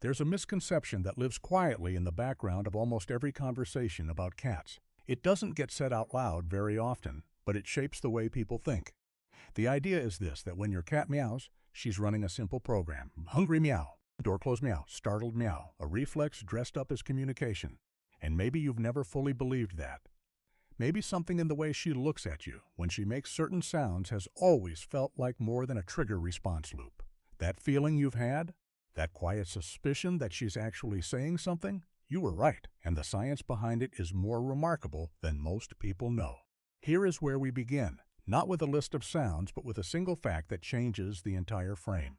There's a misconception that lives quietly in the background of almost every conversation about cats. It doesn't get said out loud very often, but it shapes the way people think. The idea is this, that when your cat meows, she's running a simple program. Hungry meow, door closed meow, startled meow, a reflex dressed up as communication. And maybe you've never fully believed that. Maybe something in the way she looks at you when she makes certain sounds has always felt like more than a trigger response loop. That feeling you've had? That quiet suspicion that she's actually saying something? You were right, and the science behind it is more remarkable than most people know. Here is where we begin, not with a list of sounds, but with a single fact that changes the entire frame.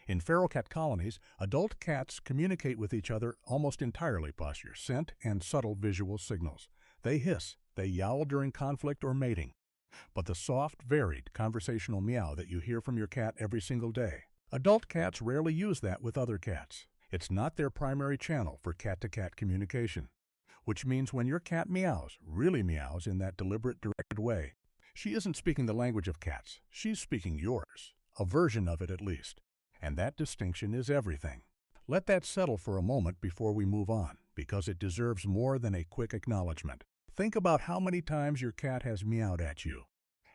In feral cat colonies, adult cats communicate with each other almost entirely posture, scent, and subtle visual signals. They hiss, they yowl during conflict or mating. But the soft, varied, conversational meow that you hear from your cat every single day, adult cats rarely use that with other cats. It's not their primary channel for cat-to-cat communication. Which means when your cat meows, really meows in that deliberate, directed way, she isn't speaking the language of cats. She's speaking yours, a version of it at least. And that distinction is everything. Let that settle for a moment before we move on, because it deserves more than a quick acknowledgement. Think about how many times your cat has meowed at you.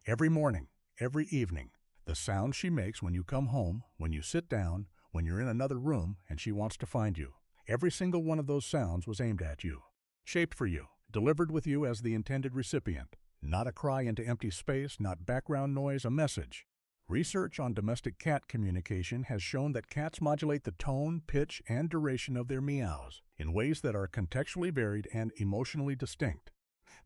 Every morning, every evening. The sound she makes when you come home, when you sit down, when you're in another room and she wants to find you. Every single one of those sounds was aimed at you, shaped for you, delivered with you as the intended recipient. Not a cry into empty space, not background noise, a message. Research on domestic cat communication has shown that cats modulate the tone, pitch, and duration of their meows in ways that are contextually varied and emotionally distinct.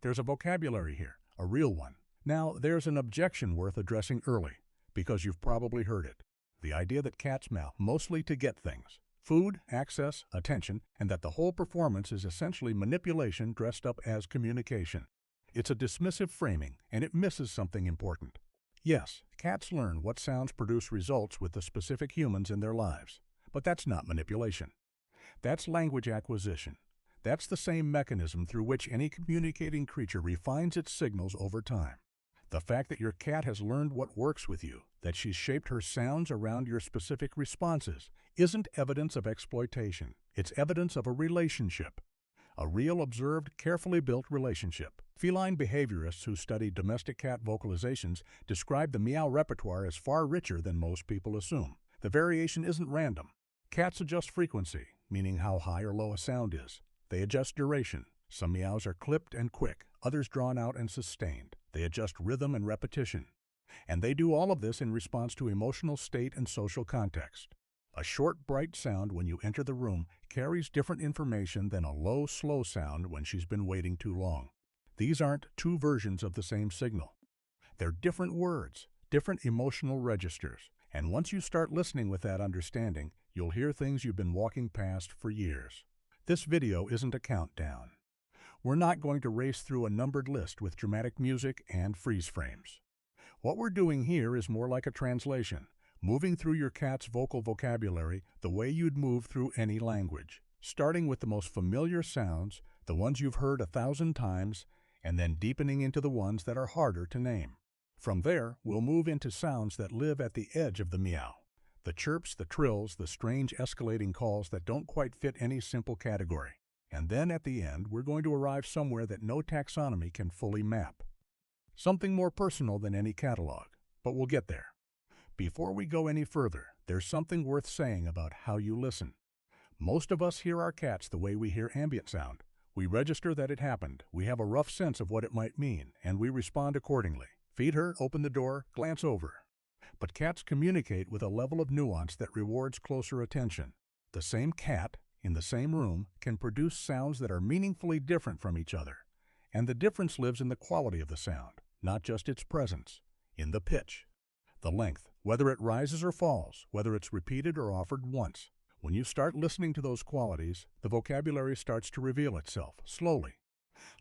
There's a vocabulary here, a real one. Now, there's an objection worth addressing early, because you've probably heard it. The idea that cats meow mostly to get things. Food, access, attention, and that the whole performance is essentially manipulation dressed up as communication. It's a dismissive framing, and it misses something important. Yes, cats learn what sounds produce results with the specific humans in their lives, but that's not manipulation. That's language acquisition. That's the same mechanism through which any communicating creature refines its signals over time. The fact that your cat has learned what works with you, that she's shaped her sounds around your specific responses, isn't evidence of exploitation. It's evidence of a relationship. A real, observed, carefully built relationship. Feline behaviorists who study domestic cat vocalizations describe the meow repertoire as far richer than most people assume. The variation isn't random. Cats adjust frequency, meaning how high or low a sound is. They adjust duration. Some meows are clipped and quick, others drawn out and sustained. They adjust rhythm and repetition. And they do all of this in response to emotional state and social context. A short, bright sound when you enter the room carries different information than a low, slow sound when she's been waiting too long. These aren't two versions of the same signal. They're different words, different emotional registers. And once you start listening with that understanding, you'll hear things you've been walking past for years. This video isn't a countdown. We're not going to race through a numbered list with dramatic music and freeze frames. What we're doing here is more like a translation, moving through your cat's vocal vocabulary the way you'd move through any language, starting with the most familiar sounds, the ones you've heard 1,000 times, and then deepening into the ones that are harder to name. From there, we'll move into sounds that live at the edge of the meow. The chirps, the trills, the strange escalating calls that don't quite fit any simple category. And then at the end, we're going to arrive somewhere that no taxonomy can fully map. Something more personal than any catalog, but we'll get there. Before we go any further, there's something worth saying about how you listen. Most of us hear our cats the way we hear ambient sound. We register that it happened, we have a rough sense of what it might mean, and we respond accordingly. Feed her, open the door, glance over. But cats communicate with a level of nuance that rewards closer attention. The same cat, in the same room, can produce sounds that are meaningfully different from each other. And the difference lives in the quality of the sound, not just its presence, in the pitch, the length, whether it rises or falls, whether it's repeated or offered once. When you start listening to those qualities, the vocabulary starts to reveal itself, slowly.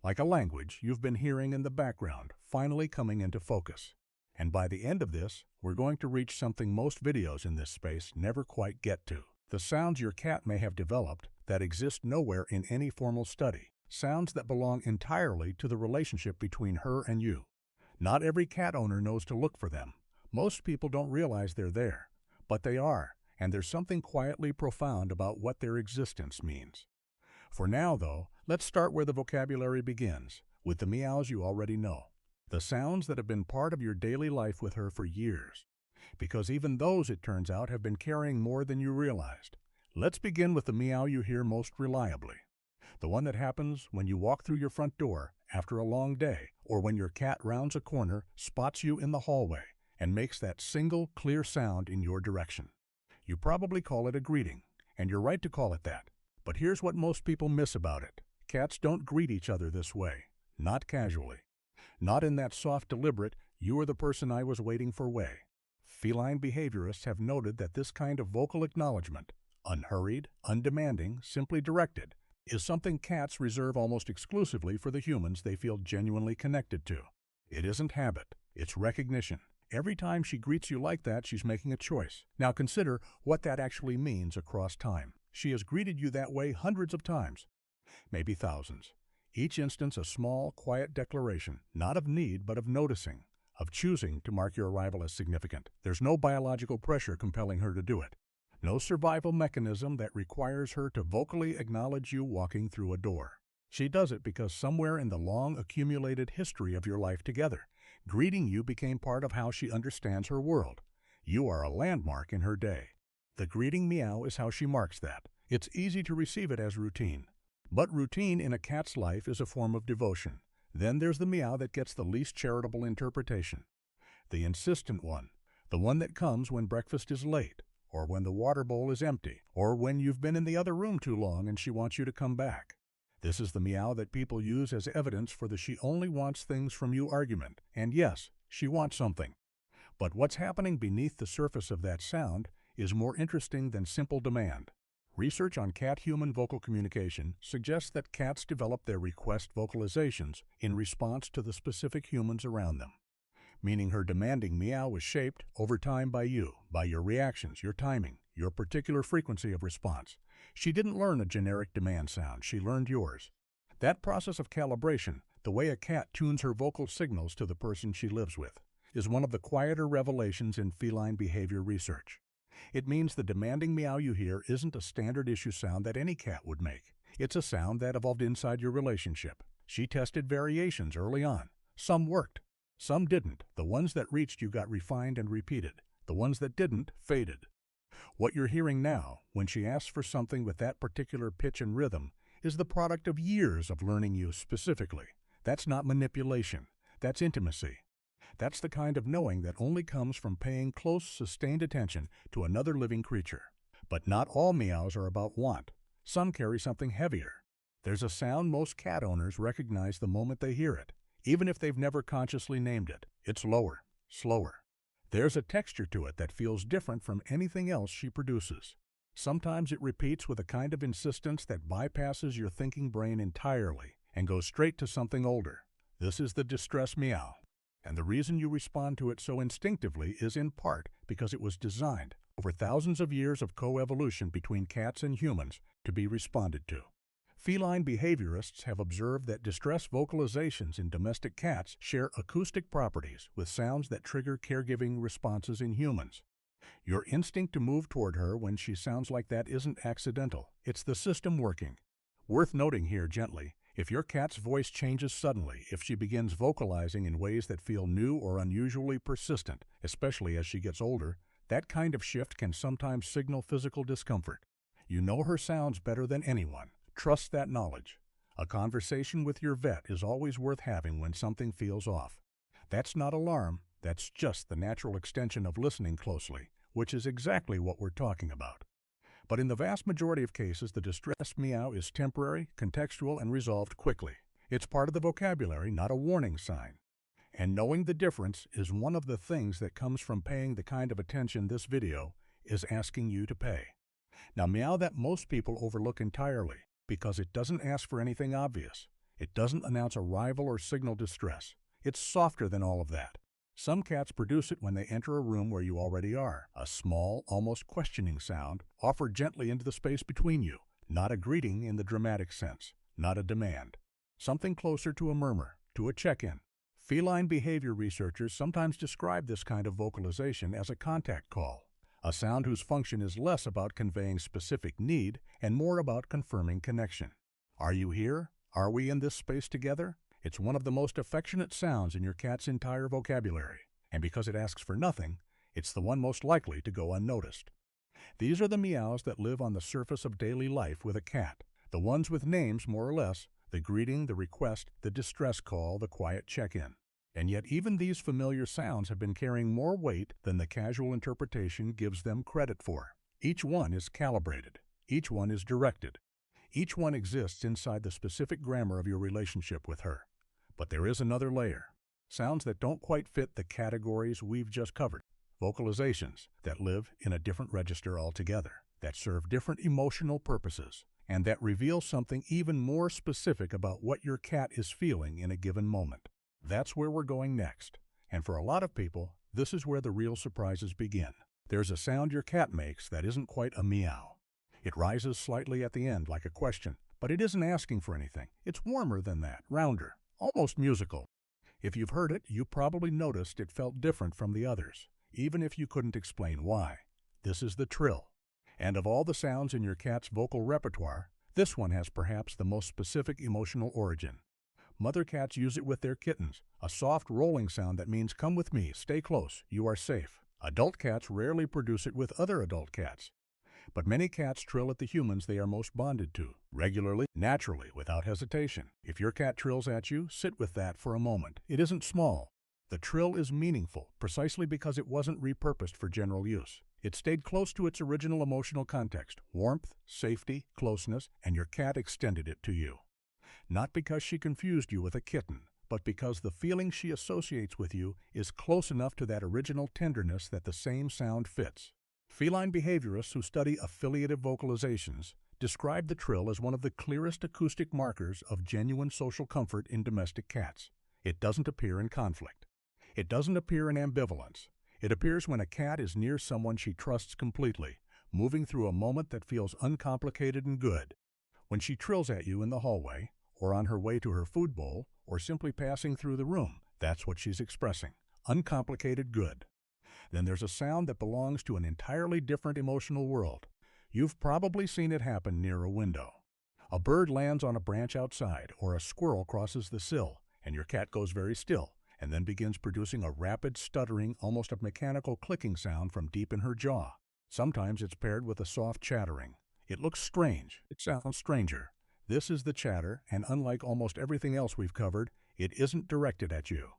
Like a language you've been hearing in the background, finally coming into focus. And by the end of this, we're going to reach something most videos in this space never quite get to. The sounds your cat may have developed that exist nowhere in any formal study. Sounds that belong entirely to the relationship between her and you. Not every cat owner knows to look for them. Most people don't realize they're there, but they are, and there's something quietly profound about what their existence means. For now, though, let's start where the vocabulary begins, with the meows you already know. The sounds that have been part of your daily life with her for years. Because even those, it turns out, have been carrying more than you realized. Let's begin with the meow you hear most reliably. The one that happens when you walk through your front door after a long day, or when your cat rounds a corner, spots you in the hallway, and makes that single, clear sound in your direction. You probably call it a greeting, and you're right to call it that. But here's what most people miss about it. Cats don't greet each other this way. Not casually. Not in that soft, deliberate, "you are the person I was waiting for" way. Feline behaviorists have noted that this kind of vocal acknowledgement, unhurried, undemanding, simply directed, is something cats reserve almost exclusively for the humans they feel genuinely connected to. It isn't habit, it's recognition. Every time she greets you like that, she's making a choice. Now consider what that actually means across time. She has greeted you that way hundreds of times, maybe thousands. Each instance a small, quiet declaration, not of need, but of noticing, of choosing to mark your arrival as significant. There's no biological pressure compelling her to do it. No survival mechanism that requires her to vocally acknowledge you walking through a door. She does it because somewhere in the long accumulated history of your life together, greeting you became part of how she understands her world. You are a landmark in her day. The greeting meow is how she marks that. It's easy to receive it as routine. But routine in a cat's life is a form of devotion. Then there's the meow that gets the least charitable interpretation. The insistent one. The one that comes when breakfast is late, or when the water bowl is empty, or when you've been in the other room too long and she wants you to come back. This is the meow that people use as evidence for the "she only wants things from you" argument. And yes, she wants something. But what's happening beneath the surface of that sound is more interesting than simple demand. Research on cat-human vocal communication suggests that cats develop their request vocalizations in response to the specific humans around them. Meaning her demanding meow was shaped over time by you, by your reactions, your timing, your particular frequency of response. She didn't learn a generic demand sound, she learned yours. That process of calibration, the way a cat tunes her vocal signals to the person she lives with, is one of the quieter revelations in feline behavior research. It means the demanding meow you hear isn't a standard issue sound that any cat would make. It's a sound that evolved inside your relationship. She tested variations early on. Some worked. Some didn't. The ones that reached you got refined and repeated. The ones that didn't faded. What you're hearing now, when she asks for something with that particular pitch and rhythm, is the product of years of learning you specifically. That's not manipulation. That's intimacy. That's the kind of knowing that only comes from paying close, sustained attention to another living creature. But not all meows are about want. Some carry something heavier. There's a sound most cat owners recognize the moment they hear it, even if they've never consciously named it. It's lower, slower. There's a texture to it that feels different from anything else she produces. Sometimes it repeats with a kind of insistence that bypasses your thinking brain entirely and goes straight to something older. This is the distress meow. And the reason you respond to it so instinctively is in part because it was designed, over thousands of years of coevolution between cats and humans, to be responded to. Feline behaviorists have observed that distress vocalizations in domestic cats share acoustic properties with sounds that trigger caregiving responses in humans. Your instinct to move toward her when she sounds like that isn't accidental. It's the system working. Worth noting here gently, if your cat's voice changes suddenly, if she begins vocalizing in ways that feel new or unusually persistent, especially as she gets older, that kind of shift can sometimes signal physical discomfort. You know her sounds better than anyone. Trust that knowledge. A conversation with your vet is always worth having when something feels off. That's not alarm, that's just the natural extension of listening closely, which is exactly what we're talking about. But in the vast majority of cases, the distress meow is temporary, contextual, and resolved quickly. It's part of the vocabulary, not a warning sign. And knowing the difference is one of the things that comes from paying the kind of attention this video is asking you to pay. Now, meow that most people overlook entirely because it doesn't ask for anything obvious. It doesn't announce arrival or signal distress. It's softer than all of that. Some cats produce it when they enter a room where you already are, a small, almost questioning sound offered gently into the space between you, not a greeting in the dramatic sense, not a demand. Something closer to a murmur, to a check-in. Feline behavior researchers sometimes describe this kind of vocalization as a contact call, A sound whose function is less about conveying specific need and more about confirming connection. Are you here? Are we in this space together? It's one of the most affectionate sounds in your cat's entire vocabulary, and because it asks for nothing, it's the one most likely to go unnoticed. These are the meows that live on the surface of daily life with a cat, the ones with names more or less, the greeting, the request, the distress call, the quiet check-in. And yet even these familiar sounds have been carrying more weight than the casual interpretation gives them credit for. Each one is calibrated. Each one is directed. Each one exists inside the specific grammar of your relationship with her. But there is another layer. Sounds that don't quite fit the categories we've just covered. Vocalizations that live in a different register altogether, that serve different emotional purposes, and that reveal something even more specific about what your cat is feeling in a given moment. That's where we're going next. And for a lot of people, this is where the real surprises begin. There's a sound your cat makes that isn't quite a meow. It rises slightly at the end like a question, but it isn't asking for anything. It's warmer than that, rounder, almost musical. If you've heard it, you probably noticed it felt different from the others, even if you couldn't explain why. This is the trill. And of all the sounds in your cat's vocal repertoire, this one has perhaps the most specific emotional origin. Mother cats use it with their kittens, a soft rolling sound that means come with me, stay close, you are safe. Adult cats rarely produce it with other adult cats. But many cats trill at the humans they are most bonded to, regularly, naturally, without hesitation. If your cat trills at you, sit with that for a moment. It isn't small. The trill is meaningful, precisely because it wasn't repurposed for general use. It stayed close to its original emotional context, warmth, safety, closeness, and your cat extended it to you. Not because she confused you with a kitten, but because the feeling she associates with you is close enough to that original tenderness that the same sound fits. Feline behaviorists who study affiliative vocalizations describe the trill as one of the clearest acoustic markers of genuine social comfort in domestic cats. It doesn't appear in conflict. It doesn't appear in ambivalence. It appears when a cat is near someone she trusts completely, moving through a moment that feels uncomplicated and good. When she trills at you in the hallway, or on her way to her food bowl, or simply passing through the room, that's what she's expressing. Uncomplicated good. Then there's a sound that belongs to an entirely different emotional world. You've probably seen it happen near a window. A bird lands on a branch outside, or a squirrel crosses the sill, and your cat goes very still, and then begins producing a rapid, stuttering, almost a mechanical clicking sound from deep in her jaw. Sometimes it's paired with a soft chattering. It looks strange. It sounds stranger. This is the chatter, and unlike almost everything else we've covered, it isn't directed at you.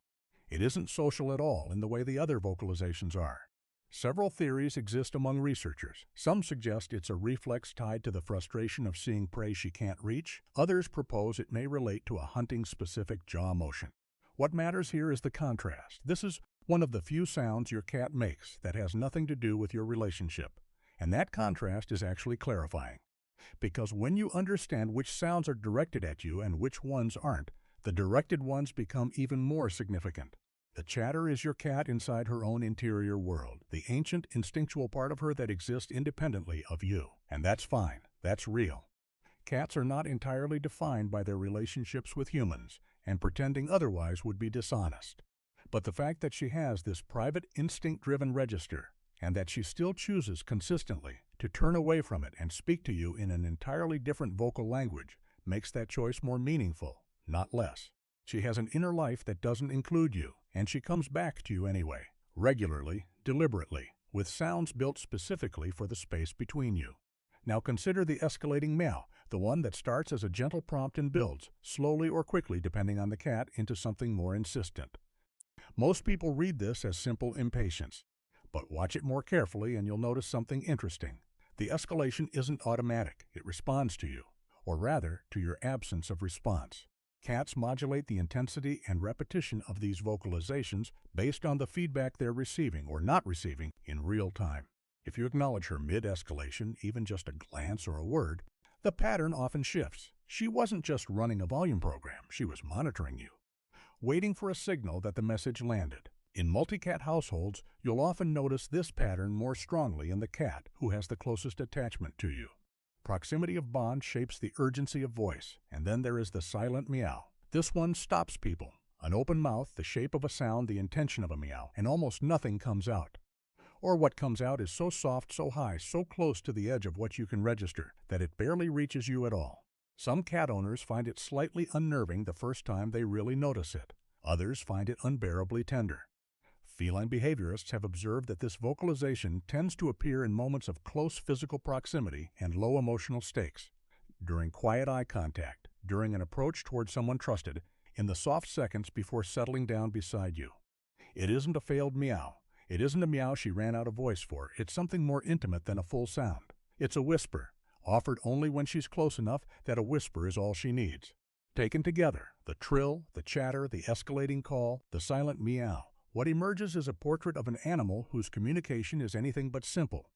It isn't social at all in the way the other vocalizations are. Several theories exist among researchers. Some suggest it's a reflex tied to the frustration of seeing prey she can't reach. Others propose it may relate to a hunting-specific jaw motion. What matters here is the contrast. This is one of the few sounds your cat makes that has nothing to do with your relationship. And that contrast is actually clarifying. Because when you understand which sounds are directed at you and which ones aren't, the directed ones become even more significant. The chatter is your cat inside her own interior world, the ancient, instinctual part of her that exists independently of you. And that's fine. That's real. Cats are not entirely defined by their relationships with humans, and pretending otherwise would be dishonest. But the fact that she has this private, instinct-driven register, and that she still chooses consistently to turn away from it and speak to you in an entirely different vocal language, makes that choice more meaningful, not less. She has an inner life that doesn't include you, and she comes back to you anyway, regularly, deliberately, with sounds built specifically for the space between you. Now consider the escalating meow, the one that starts as a gentle prompt and builds, slowly or quickly depending on the cat, into something more insistent. Most people read this as simple impatience, but watch it more carefully and you'll notice something interesting. The escalation isn't automatic, it responds to you, or rather, to your absence of response. Cats modulate the intensity and repetition of these vocalizations based on the feedback they're receiving or not receiving in real time. If you acknowledge her mid-escalation, even just a glance or a word, the pattern often shifts. She wasn't just running a volume program, she was monitoring you, waiting for a signal that the message landed. In multi-cat households, you'll often notice this pattern more strongly in the cat who has the closest attachment to you. Proximity of bond shapes the urgency of voice, and then there is the silent meow. This one stops people. An open mouth, the shape of a sound, the intention of a meow, and almost nothing comes out. Or what comes out is so soft, so high, so close to the edge of what you can register that it barely reaches you at all. Some cat owners find it slightly unnerving the first time they really notice it. Others find it unbearably tender. Feline behaviorists have observed that this vocalization tends to appear in moments of close physical proximity and low emotional stakes. During quiet eye contact, during an approach toward someone trusted, in the soft seconds before settling down beside you. It isn't a failed meow. It isn't a meow she ran out of voice for. It's something more intimate than a full sound. It's a whisper, offered only when she's close enough that a whisper is all she needs. Taken together, the trill, the chatter, the escalating call, the silent meow, what emerges is a portrait of an animal whose communication is anything but simple.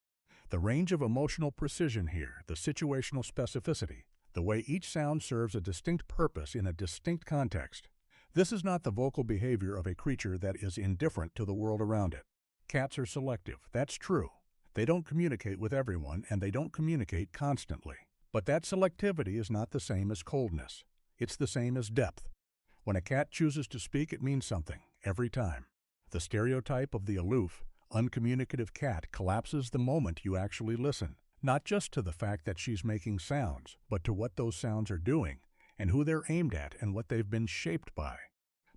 The range of emotional precision here, the situational specificity, the way each sound serves a distinct purpose in a distinct context. This is not the vocal behavior of a creature that is indifferent to the world around it. Cats are selective, that's true. They don't communicate with everyone, and they don't communicate constantly. But that selectivity is not the same as coldness. It's the same as depth. When a cat chooses to speak, it means something, every time. The stereotype of the aloof, uncommunicative cat collapses the moment you actually listen, not just to the fact that she's making sounds, but to what those sounds are doing, and who they're aimed at and what they've been shaped by.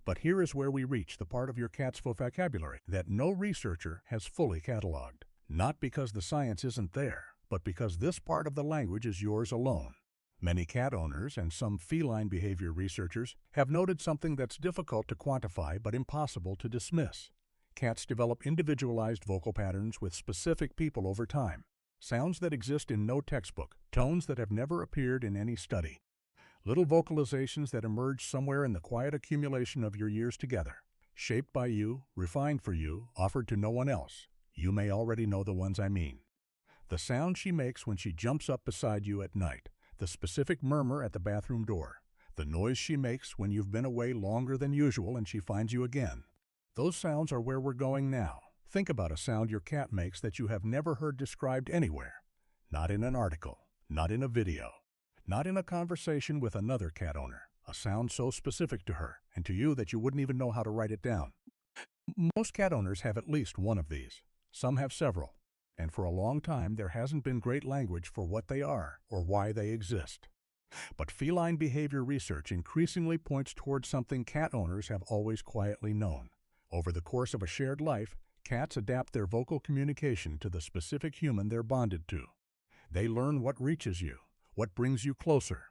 But here is where we reach the part of your cat's vocabulary that no researcher has fully cataloged. Not because the science isn't there, but because this part of the language is yours alone. Many cat owners and some feline behavior researchers have noted something that's difficult to quantify but impossible to dismiss. Cats develop individualized vocal patterns with specific people over time, sounds that exist in no textbook, tones that have never appeared in any study. Little vocalizations that emerge somewhere in the quiet accumulation of your years together, shaped by you, refined for you, offered to no one else. You may already know the ones I mean. The sound she makes when she jumps up beside you at night, the specific murmur at the bathroom door, the noise she makes when you've been away longer than usual and she finds you again. Those sounds are where we're going now. Think about a sound your cat makes that you have never heard described anywhere. Not in an article, not in a video. Not in a conversation with another cat owner, a sound so specific to her and to you that you wouldn't even know how to write it down. Most cat owners have at least one of these. Some have several. And for a long time, there hasn't been great language for what they are or why they exist. But feline behavior research increasingly points towards something cat owners have always quietly known. Over the course of a shared life, cats adapt their vocal communication to the specific human they're bonded to. They learn what reaches you, what brings you closer,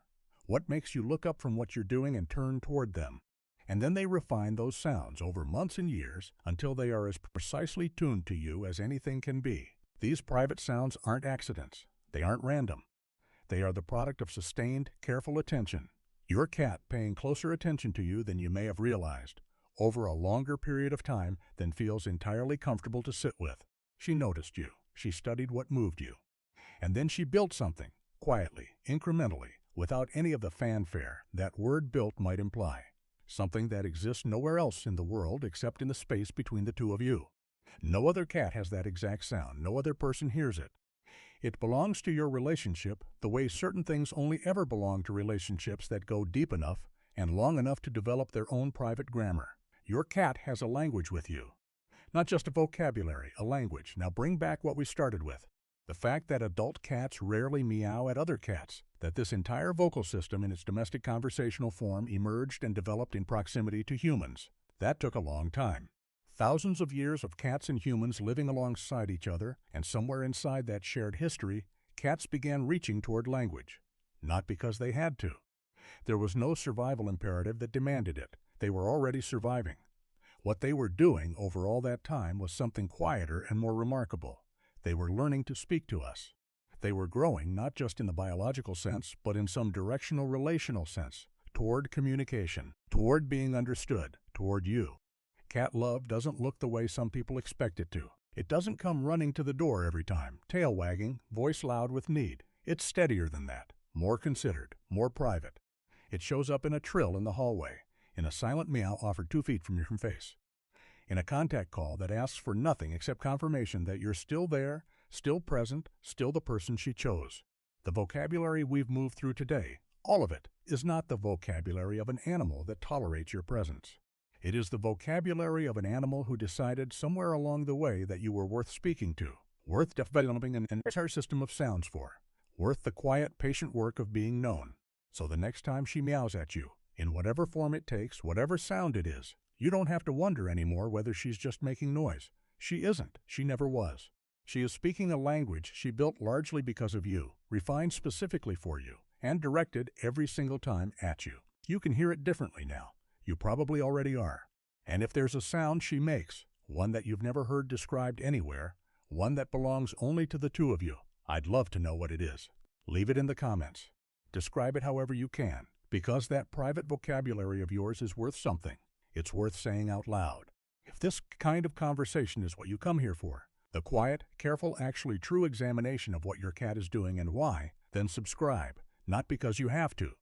what makes you look up from what you're doing and turn toward them. And then they refine those sounds over months and years until they are as precisely tuned to you as anything can be. These private sounds aren't accidents. They aren't random. They are the product of sustained, careful attention. Your cat paying closer attention to you than you may have realized, over a longer period of time than feels entirely comfortable to sit with. She noticed you. She studied what moved you. And then she built something. Quietly, incrementally, without any of the fanfare that word built might imply. Something that exists nowhere else in the world except in the space between the two of you. No other cat has that exact sound. No other person hears it. It belongs to your relationship the way certain things only ever belong to relationships that go deep enough and long enough to develop their own private grammar. Your cat has a language with you. Not just a vocabulary, a language. Now bring back what we started with. The fact that adult cats rarely meow at other cats, that this entire vocal system in its domestic conversational form emerged and developed in proximity to humans. That took a long time. Thousands of years of cats and humans living alongside each other, and somewhere inside that shared history, cats began reaching toward language. Not because they had to. There was no survival imperative that demanded it. They were already surviving. What they were doing over all that time was something quieter and more remarkable. They were learning to speak to us. They were growing not just in the biological sense, but in some directional relational sense, toward communication, toward being understood, toward you. Cat love doesn't look the way some people expect it to. It doesn't come running to the door every time, tail wagging, voice loud with need. It's steadier than that, more considered, more private. It shows up in a trill in the hallway, in a silent meow offered 2 feet from your face. In a contact call that asks for nothing except confirmation that you're still there, still present, still the person she chose. The vocabulary we've moved through today, all of it, is not the vocabulary of an animal that tolerates your presence. It is the vocabulary of an animal who decided somewhere along the way that you were worth speaking to, worth developing an entire system of sounds for, worth the quiet, patient work of being known. So the next time she meows at you, in whatever form it takes, whatever sound it is, you don't have to wonder anymore whether she's just making noise. She isn't. She never was. She is speaking a language she built largely because of you, refined specifically for you, and directed every single time at you. You can hear it differently now. You probably already are. And if there's a sound she makes, one that you've never heard described anywhere, one that belongs only to the two of you, I'd love to know what it is. Leave it in the comments. Describe it however you can, because that private vocabulary of yours is worth something. It's worth saying out loud. If this kind of conversation is what you come here for, the quiet, careful, actually true examination of what your cat is doing and why, then subscribe, not because you have to,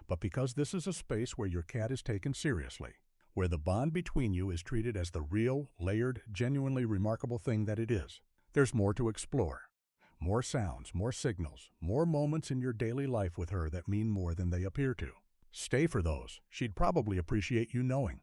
but because this is a space where your cat is taken seriously, where the bond between you is treated as the real, layered, genuinely remarkable thing that it is. There's more to explore. More sounds, more signals, more moments in your daily life with her that mean more than they appear to. Stay for those. She'd probably appreciate you knowing.